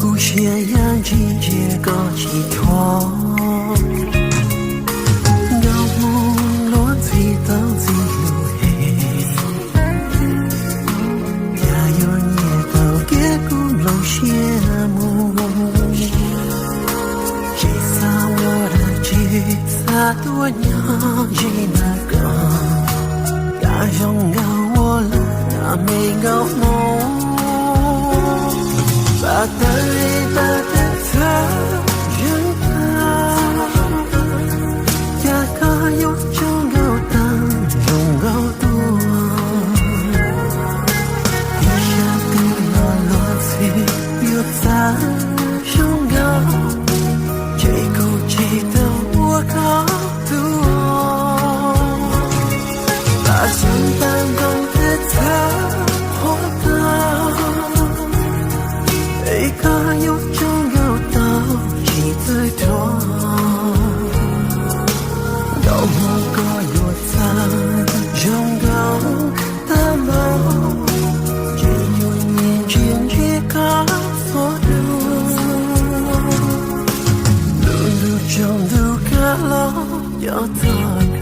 故事样季节个寄托，有梦落地都自路黑，也有夜都给古老羡慕，其实我的其实多年以那个，大勇敢我了，那没个梦。把带把的他人他，呀个有种有当种有多，一下的落落起有咱拥有，这口气的我高度，把相伴共的他。一个有种有道一最多，有某个有咱拥有的梦，只有年轻一个所路，路中路个路有多高。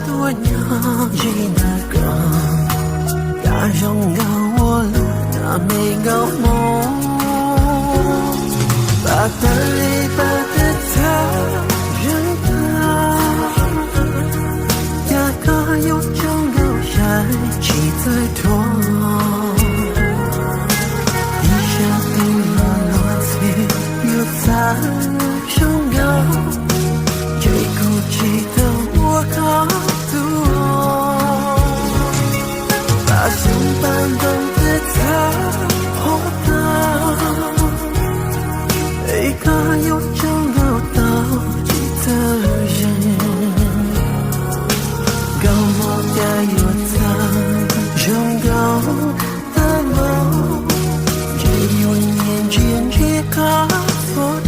多年以那个，大拥有我了，那没个梦，把带把的他人他，呀个有种有山气最多，一下的落落起有咱拥有，这口气的我高。把相伴共的他活到一个有种有道理的人，高我该有他拥有的梦，只有年轻一个所路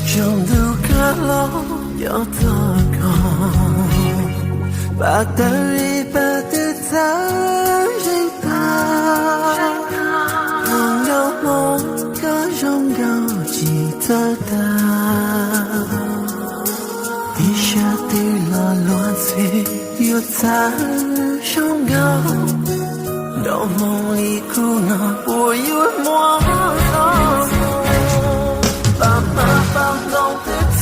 中路个路有多高。把带把的他人他，拥有梦个拥有记得的，一下的落落起有咱拥有，到梦里苦恼我有梦，把妈放纵的他。